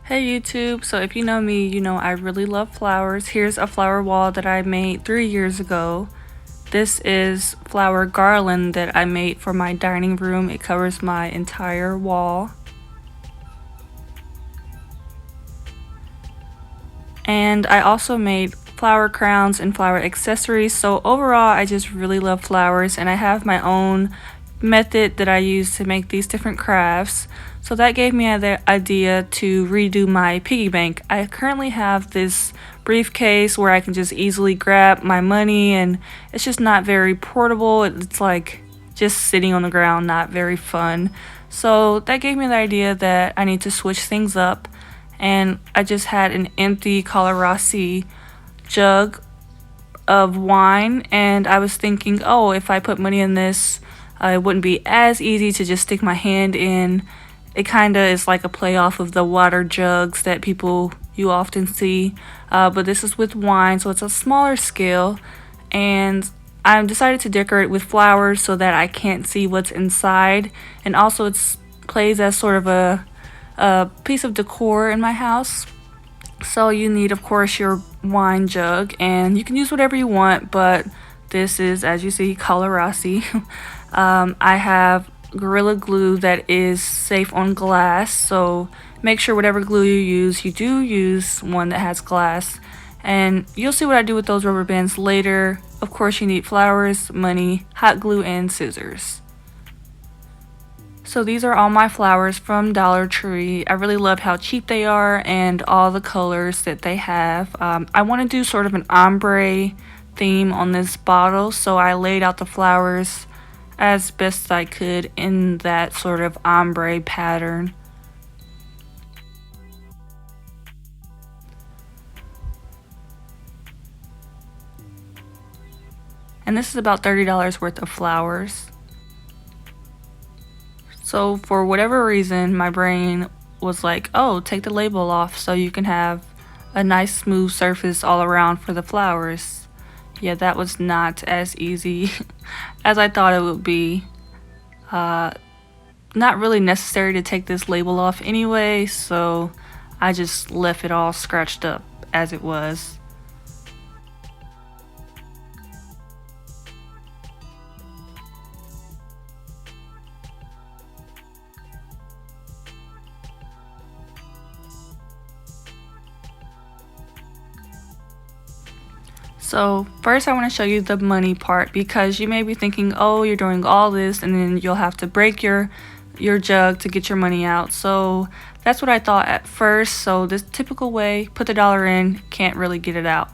Hey YouTube, so if you know me, you know I really love flowers. Here's a flower wall that I made 3 years ago. This is flower garland that I made for my dining room. It covers my entire wall. And I also made flower crowns and flower accessories. So overall, I just really love flowers, and I have my own method that I use to make these different crafts. So that gave me the idea to redo my piggy bank. I currently have this briefcase where I can just easily grab my money, and it's just not very portable. It's like just sitting on the ground, not very fun. So that gave me the idea that I need to switch things up, and I just had an empty Rossi jug of wine, and I was thinking, oh, if I put money in this, it wouldn't be as easy to just stick my hand in. It kind of is like a play off of the water jugs that you often see, but this is with wine, so it's a smaller scale, and I decided to decorate with flowers so that I can't see what's inside, and also it plays as sort of a piece of decor in my house. So you need, of course, your wine jug, and you can use whatever you want, but this is, as you see, Rossi. I have Gorilla Glue that is safe on glass, so make sure whatever glue you do use one that has glass. And you'll see what I do with those rubber bands later. Of course, you need flowers, money, hot glue, and scissors. So these are all my flowers from Dollar Tree. I really love how cheap they are and all the colors that they have. I want to do sort of an ombre theme on this bottle, so I laid out the flowers as best I could in that sort of ombre pattern. And this is about $30 worth of flowers. So for whatever reason, my brain was like, oh, take the label off so you can have a nice smooth surface all around for the flowers. Yeah, that was not as easy as I thought it would be. Not really necessary to take this label off anyway, so I just left it all scratched up as it was. So first I want to show you the money part, because you may be thinking, oh, you're doing all this and then you'll have to break your jug to get your money out. So that's what I thought at first. So this typical way, put the dollar in, can't really get it out.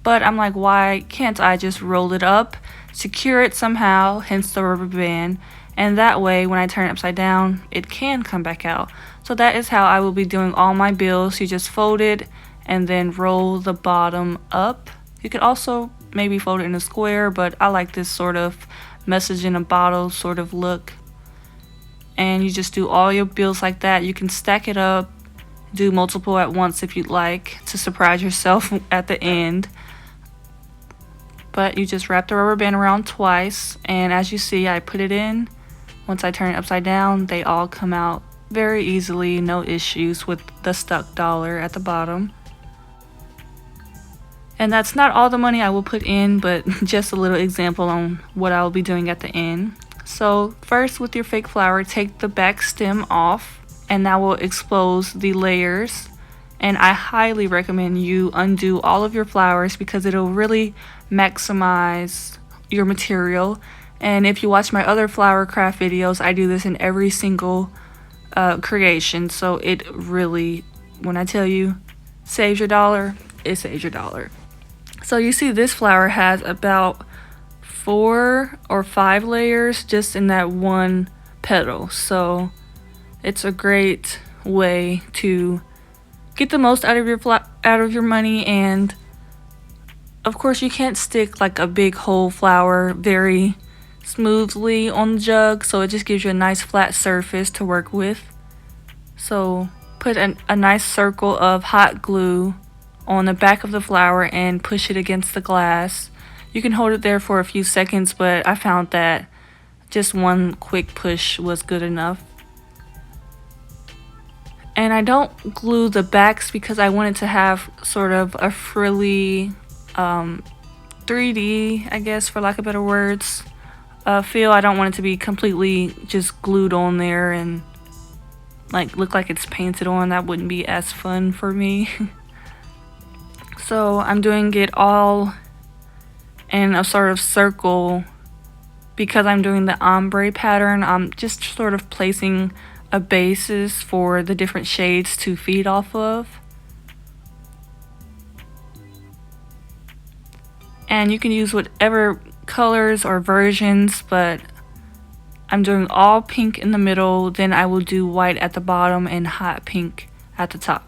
But I'm like, why can't I just roll it up, secure it somehow, hence the rubber band, and that way when I turn it upside down, it can come back out. So that is how I will be doing all my bills. You just fold it and then roll the bottom up. You could also maybe fold it in a square, but I like this sort of message in a bottle sort of look. And you just do all your bills like that. You can stack it up, do multiple at once if you'd like to surprise yourself at the end. But you just wrap the rubber band around twice, and as you see, I put it in. Once I turn it upside down, they all come out very easily, no issues with the stuck dollar at the bottom. And that's not all the money I will put in, but just a little example on what I will be doing at the end. So first, with your fake flower, take the back stem off, and that will expose the layers. And I highly recommend you undo all of your flowers because it'll really maximize your material. And if you watch my other flower craft videos, I do this in every single creation. So it really, when I tell you, saves your dollar, it saves your dollar. So you see this flower has about 4 or 5 layers just in that one petal. So it's a great way to get the most out of your money. And of course you can't stick like a big whole flower very smoothly on the jug, so it just gives you a nice flat surface to work with. So put a nice circle of hot glue on the back of the flower and push it against the glass. You can hold it there for a few seconds, but I found that just one quick push was good enough. And I don't glue the backs because I want it to have sort of a frilly 3D, I guess, for lack of better words, feel. I don't want it to be completely just glued on there and like look like it's painted on. That wouldn't be as fun for me. So I'm doing it all in a sort of circle because I'm doing the ombre pattern. I'm just sort of placing a basis for the different shades to feed off of. And you can use whatever colors or versions, but I'm doing all pink in the middle, then I will do white at the bottom and hot pink at the top.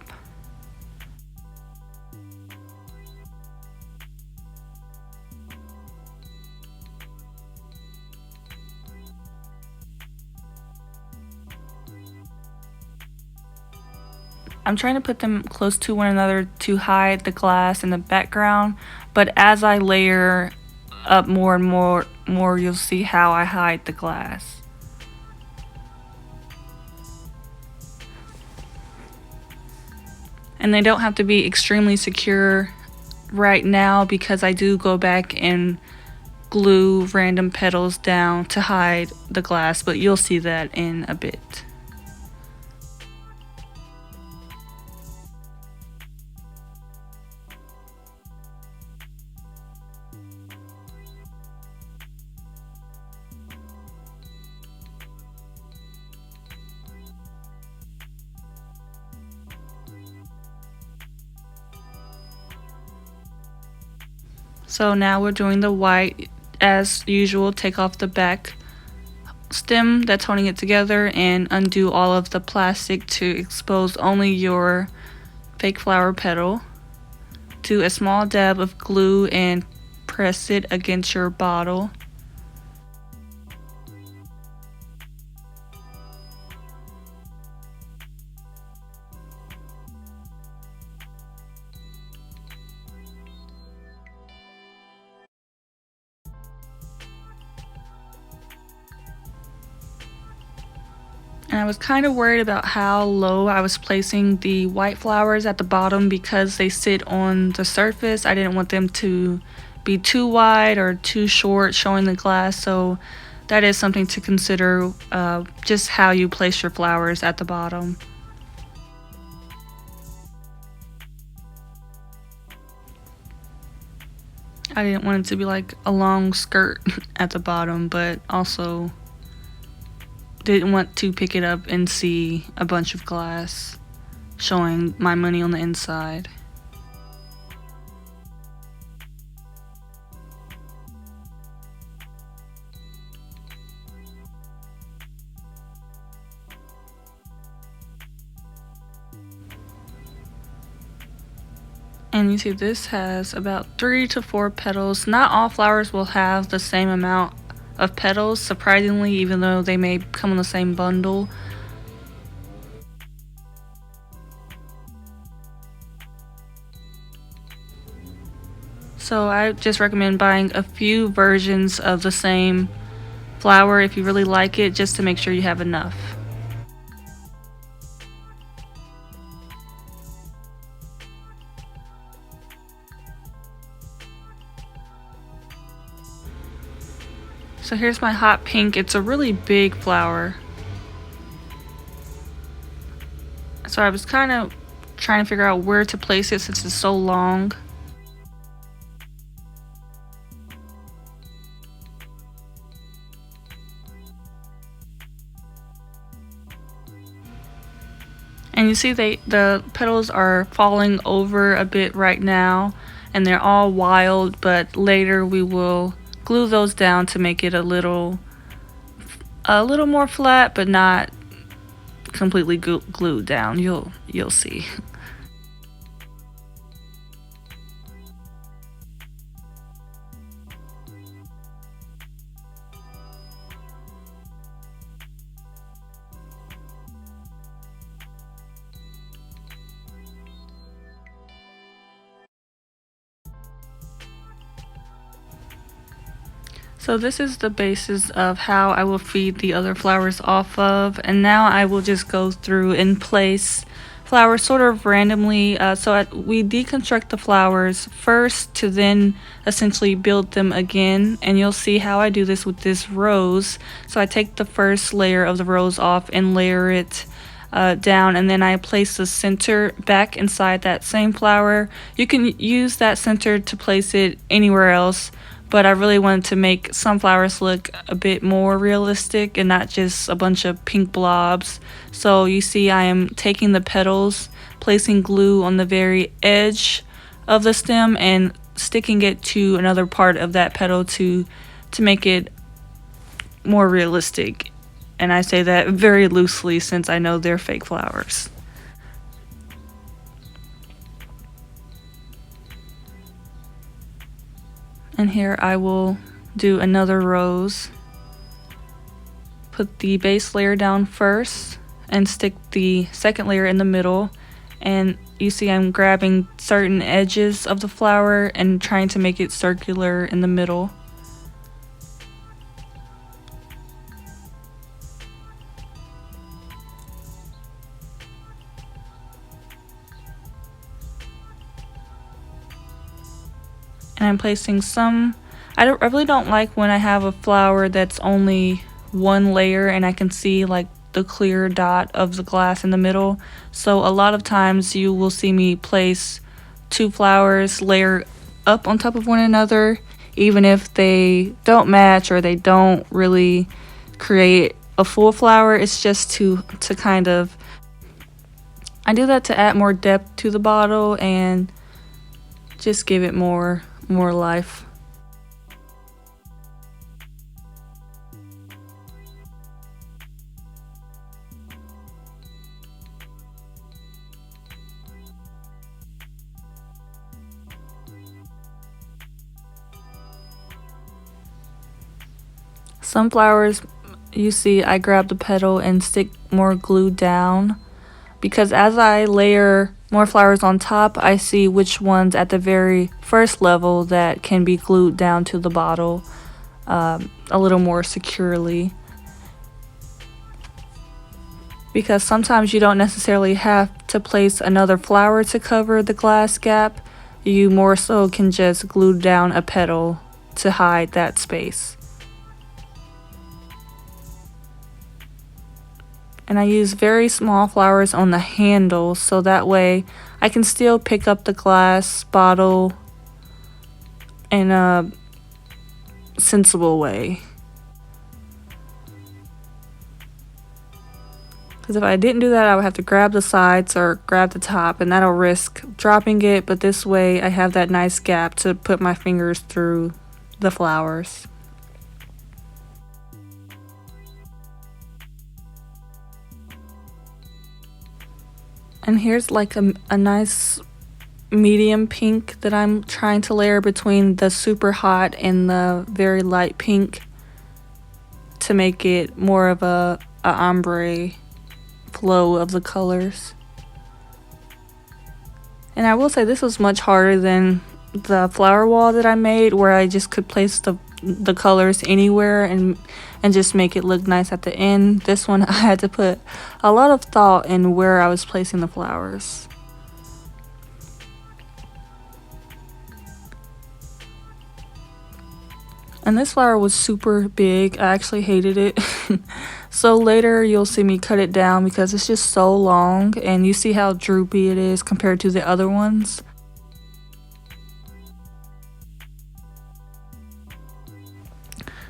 I'm trying to put them close to one another to hide the glass in the background, but as I layer up more and more, you'll see how I hide the glass. And they don't have to be extremely secure right now because I do go back and glue random petals down to hide the glass, but you'll see that in a bit. So now we're doing the white. As usual, take off the back stem that's holding it together and undo all of the plastic to expose only your fake flower petal. Do a small dab of glue and press it against your bottle. And I was kind of worried about how low I was placing the white flowers at the bottom because they sit on the surface. I didn't want them to be too wide or too short showing the glass, so that is something to consider, just how you place your flowers at the bottom. I didn't want it to be like a long skirt at the bottom, but also didn't want to pick it up and see a bunch of glass showing my money on the inside. And you see this has about 3 to 4 petals. Not all flowers will have the same amount of petals, surprisingly, even though they may come in the same bundle. So I just recommend buying a few versions of the same flower if you really like it, just to make sure you have enough. So here's my hot pink. It's a really big flower. So I was kind of trying to figure out where to place it since it's so long. And you see the petals are falling over a bit right now, and they're all wild, but later we will glue those down to make it a little more flat, but not completely glued down. You'll see. So this is the basis of how I will feed the other flowers off of, and now I will just go through and place flowers sort of randomly. We deconstruct the flowers first to then essentially build them again. And you'll see how I do this with this rose. So I take the first layer of the rose off and layer it down, and then I place the center back inside that same flower. You can use that center to place it anywhere else, but I really wanted to make some flowers look a bit more realistic and not just a bunch of pink blobs. So you see I am taking the petals, placing glue on the very edge of the stem and sticking it to another part of that petal to make it more realistic. And I say that very loosely since I know they're fake flowers. And here I will do another rose. Put the base layer down first and stick the second layer in the middle. And you see I'm grabbing certain edges of the flower and trying to make it circular in the middle. And I'm placing some. I really don't like when I have a flower that's only one layer and I can see like the clear dot of the glass in the middle. So a lot of times you will see me place two flowers layer up on top of one another, even if they don't match or they don't really create a full flower. It's just to kind of, I do that to add more depth to the bottle and just give it more life. Some flowers, you see I grab the petal and stick more glue down, because as I layer more flowers on top, I see which ones at the very first level that can be glued down to the bottle a little more securely. Because sometimes you don't necessarily have to place another flower to cover the glass gap. You more so can just glue down a petal to hide that space. And I use very small flowers on the handle so that way I can still pick up the glass bottle in a sensible way. Because if I didn't do that, I would have to grab the sides or grab the top, and that'll risk dropping it. But this way I have that nice gap to put my fingers through the flowers. And here's like a nice medium pink that I'm trying to layer between the super hot and the very light pink to make it more of a ombre flow of the colors. And I will say this was much harder than the flower wall that I made, where I just could place the colors anywhere and just make it look nice at the end. This one I had to put a lot of thought in where I was placing the flowers. And this flower was super big. I actually hated it. So later you'll see me cut it down because it's just so long, and you see how droopy it is compared to the other ones.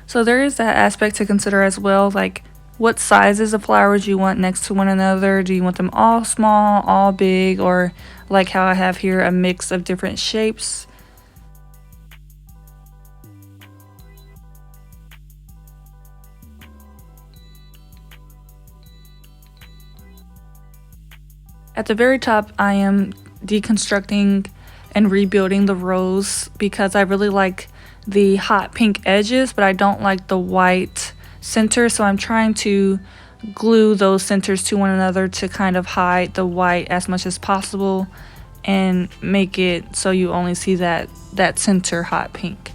So there is that aspect to consider as well, like what sizes of flowers you want next to one another. Do you want them all small, all big, or like how I have here, a mix of different shapes? At the very top, I am deconstructing and rebuilding the rose because I really like the hot pink edges, but I don't like the white center, so I'm trying to glue those centers to one another to kind of hide the white as much as possible and make it so you only see that center hot pink.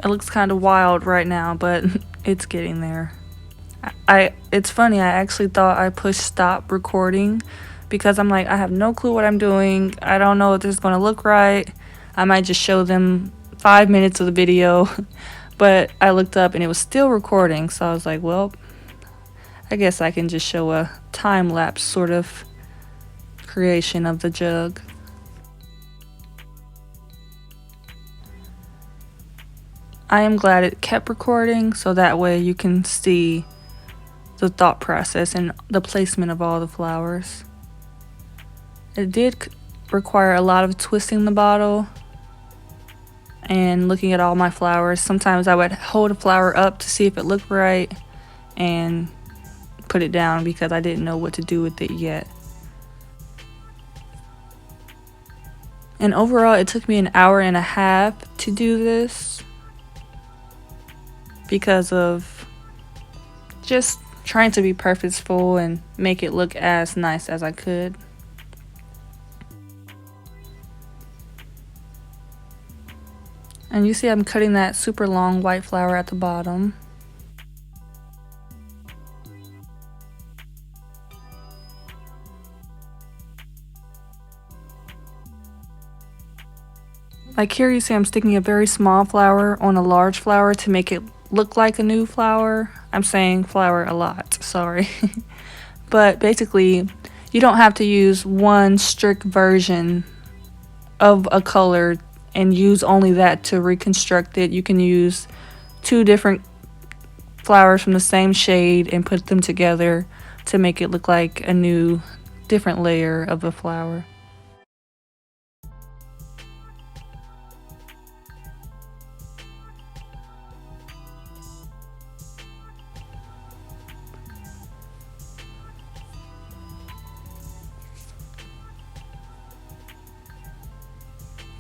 It looks kind of wild right now, but it's getting there. It's funny, I actually thought I pushed stop recording because I'm like, I have no clue what I'm doing. I don't know if this is going to look right. I might just show them 5 minutes of the video. But I looked up and it was still recording, so I was like, well, I guess I can just show a time-lapse sort of creation of the jug. I am glad it kept recording, so that way you can see the thought process and the placement of all the flowers. It did require a lot of twisting the bottle and looking at all my flowers. Sometimes I would hold a flower up to see if it looked right and put it down because I didn't know what to do with it yet. And overall, it took me an hour and a half to do this because of just trying to be purposeful and make it look as nice as I could. And you see I'm cutting that super long white flower at the bottom. Like here you see I'm sticking a very small flower on a large flower to make it look like a new flower. I'm saying flower a lot, sorry. But basically, you don't have to use one strict version of a color and use only that to reconstruct it. You can use 2 different flowers from the same shade and put them together to make it look like a new, different layer of a flower.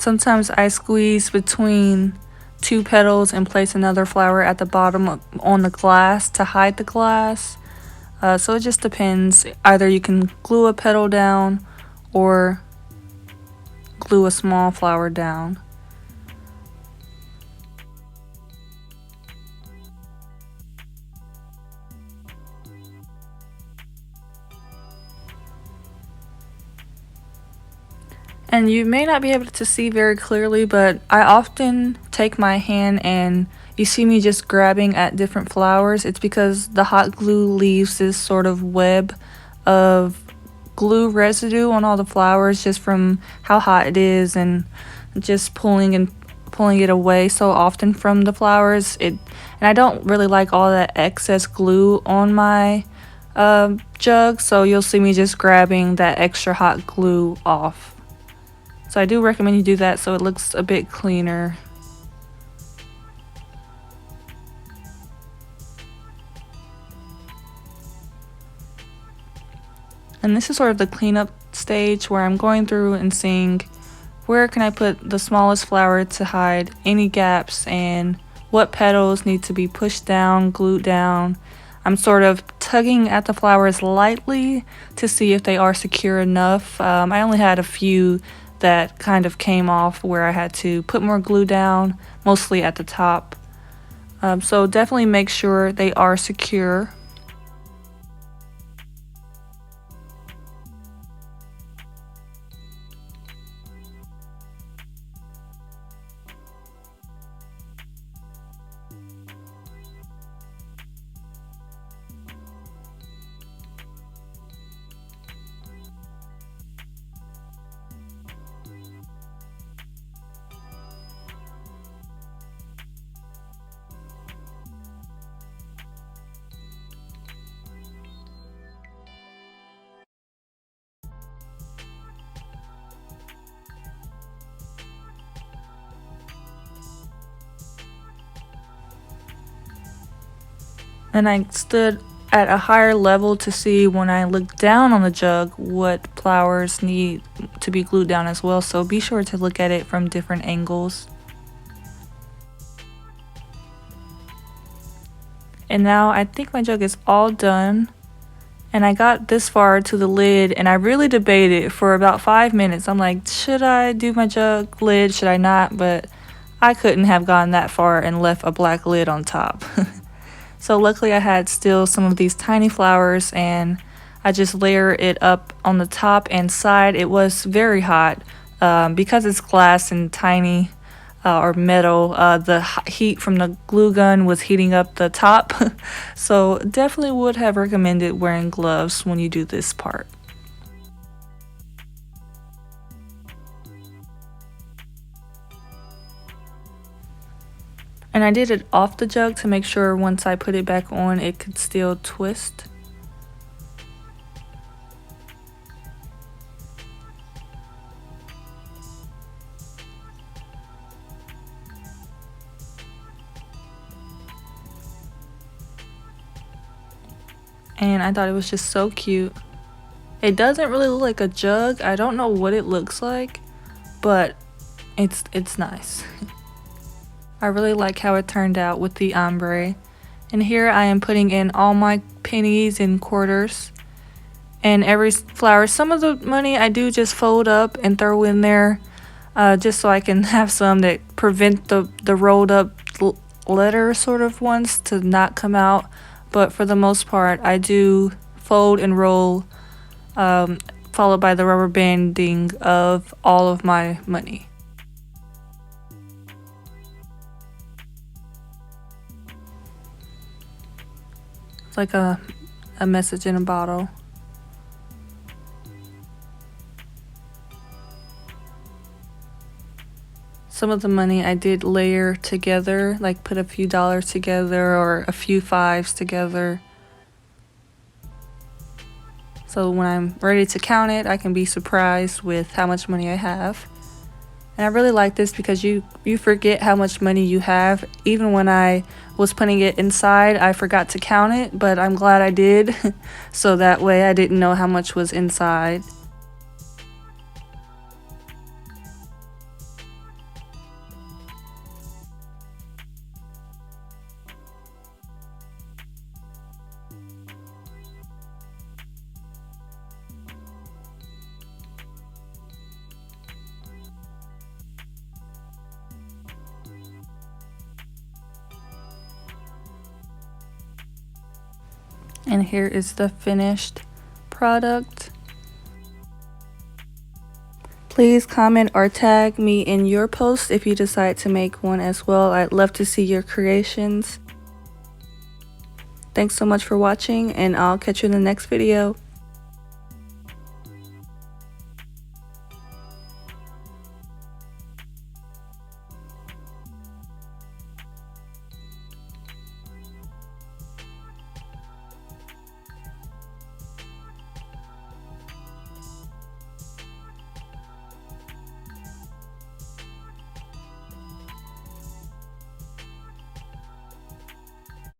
Sometimes I squeeze between 2 petals and place another flower at the bottom on the glass to hide the glass. So it just depends. Either you can glue a petal down or glue a small flower down. And you may not be able to see very clearly, but I often take my hand and you see me just grabbing at different flowers. It's because the hot glue leaves this sort of web of glue residue on all the flowers just from how hot it is and just pulling it away so often from the flowers. And I don't really like all that excess glue on my jug, so you'll see me just grabbing that extra hot glue off. So I do recommend you do that so it looks a bit cleaner. And this is sort of the cleanup stage where I'm going through and seeing where can I put the smallest flower to hide any gaps and what petals need to be pushed down, glued down. I'm sort of tugging at the flowers lightly to see if they are secure enough. I only had a few that kind of came off where I had to put more glue down, mostly at the top. So definitely make sure they are secure. And I stood at a higher level to see when I look down on the jug what flowers need to be glued down as well, so be sure to look at it from different angles. And now I think my jug is all done, and I got this far to the lid and I really debated for about 5 minutes. I'm like, should I do my jug lid, should I not? But I couldn't have gone that far and left a black lid on top. So luckily I had still some of these tiny flowers, and I just layer it up on the top and side. It was very hot because it's glass and tiny or metal. The heat from the glue gun was heating up the top. So definitely would have recommended wearing gloves when you do this part. And I did it off the jug to make sure once I put it back on it could still twist. And I thought it was just so cute. It doesn't really look like a jug. I don't know what it looks like, but it's nice. I really like how it turned out with the ombre. And here I am putting in all my pennies and quarters and every flower. Some of the money I do just fold up and throw in there just so I can have some that prevent the rolled up letter sort of ones to not come out. But for the most part I do fold and roll, followed by the rubber banding of all of my money. It's like a message in a bottle. Some of the money I did layer together, like put a few dollars together or a few fives together. So when I'm ready to count it, I can be surprised with how much money I have. And I really like this because you forget how much money you have. Even when I was putting it inside, I forgot to count it, but I'm glad I did. So that way I didn't know how much was inside. And here is the finished product. Please comment or tag me in your post if you decide to make one as well. I'd love to see your creations. Thanks so much for watching, and I'll catch you in the next video.